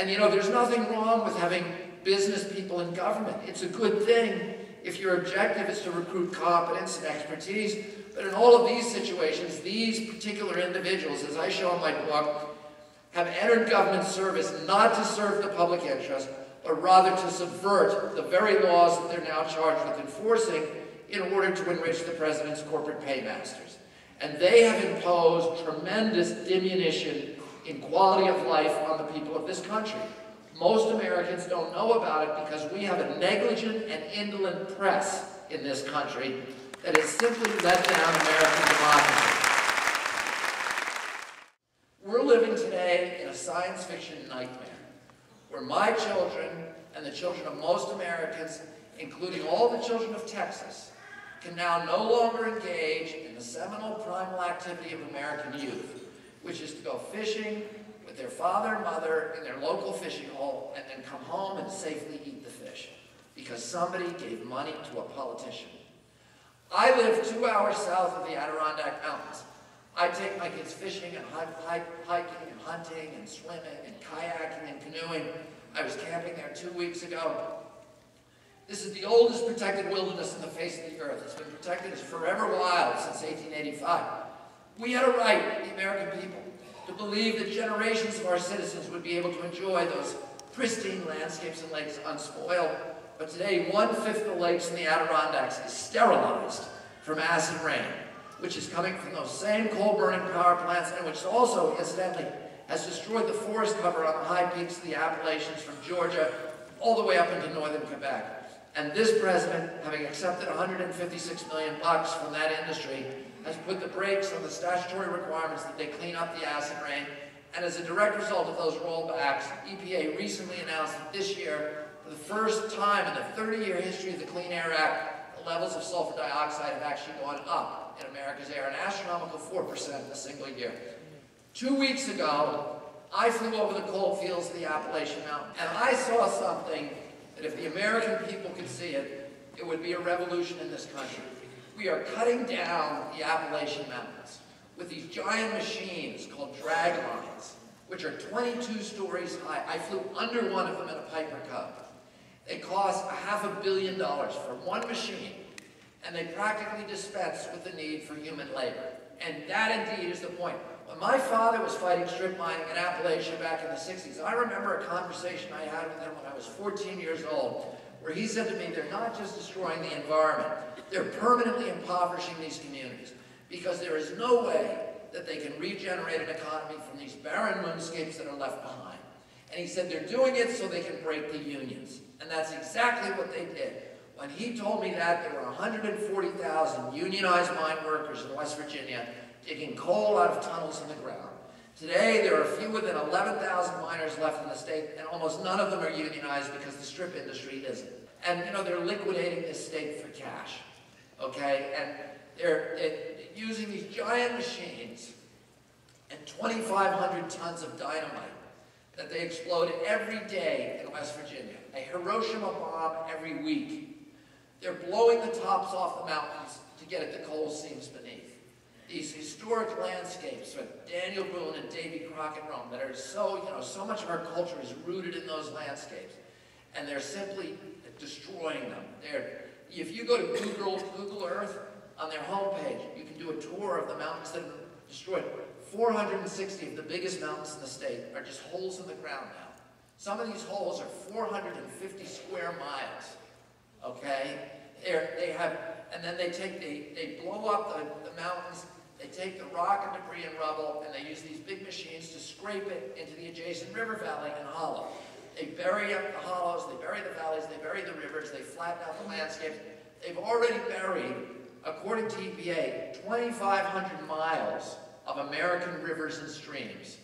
And you know, there's nothing wrong with having business people in government. It's a good thing if your objective is to recruit competence and expertise. But in all of these situations, these particular individuals, as I show in my book, have entered government service not to serve the public interest, but rather to subvert the very laws that they're now charged with enforcing in order to enrich the president's corporate paymasters. And they have imposed tremendous diminution in quality of life on the people of this country. Most Americans don't know about it because we have a negligent and indolent press in this country that has simply let down American democracy. We're living today in a science fiction nightmare where my children and the children of most Americans, including all the children of Texas, can now no longer engage in the seminal primal activity of American youth, which is to go fishing with their father and mother in their local fishing hole and then come home and safely eat the fish because somebody gave money to a politician. I live 2 hours south of the Adirondack Mountains. I take my kids fishing and hiking and hunting and swimming and kayaking and canoeing. I was camping there 2 weeks ago. This is the oldest protected wilderness on the face of the earth. It's been protected as forever wild since 1885. We had a right, the American people, to believe that generations of our citizens would be able to enjoy those pristine landscapes and lakes unspoiled. But today, 1/5 of the lakes in the Adirondacks is sterilized from acid rain, which is coming from those same coal-burning power plants and which also, incidentally, has destroyed the forest cover on the high peaks of the Appalachians from Georgia all the way up into northern Quebec. And this president, having accepted $156 million from that industry, has put the brakes on the statutory requirements that they clean up the acid rain. And as a direct result of those rollbacks, EPA recently announced that this year, for the first time in the 30-year history of the Clean Air Act, the levels of sulfur dioxide have actually gone up in America's air, an astronomical 4% in a single year. 2 weeks ago, I flew over the coal fields of the Appalachian Mountain, and I saw something that if the American people could see it, it would be a revolution in this country. We are cutting down the Appalachian Mountains with these giant machines called drag lines, which are 22 stories high. I flew under one of them in a Piper Cub. They cost $500 million for one machine, and they practically dispense with the need for human labor. And that indeed is the point. When my father was fighting strip mining in Appalachia back in the 60s, I remember a conversation I had with him when I was 14 years old, where he said to me, they're not just destroying the environment, they're permanently impoverishing these communities because there is no way that they can regenerate an economy from these barren moonscapes that are left behind. And he said they're doing it so they can break the unions. And that's exactly what they did. When he told me that, there were 140,000 unionized mine workers in West Virginia digging coal out of tunnels in the ground. Today, there are fewer than 11,000 miners left in the state, and almost none of them are unionized because the strip industry isn't. And, you know, they're liquidating this state for cash, okay? And they're using these giant machines and 2,500 tons of dynamite that they explode every day in West Virginia, a Hiroshima bomb every week. They're blowing the tops off the mountains to get at the coal seams beneath. These historic landscapes with Daniel Boone and Davy Crockett Rome that are so, you know, so much of our culture is rooted in those landscapes. And they're simply destroying them. If you go to Google Earth, on their homepage, you can do a tour of the mountains that are destroyed. 460 of the biggest mountains in the state are just holes in the ground now. Some of these holes are 450 square miles, okay? And then they blow up the mountains, they take the rock and debris and rubble, and they use these big machines to scrape it into the adjacent river valley and hollow. They bury up the hollows, they bury the valleys, they bury the rivers, they flatten out the landscapes. They've already buried, according to EPA, 2,500 miles of American rivers and streams.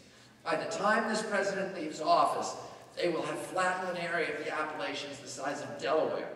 By the time this president leaves office, they will have flattened an area of the Appalachians the size of Delaware.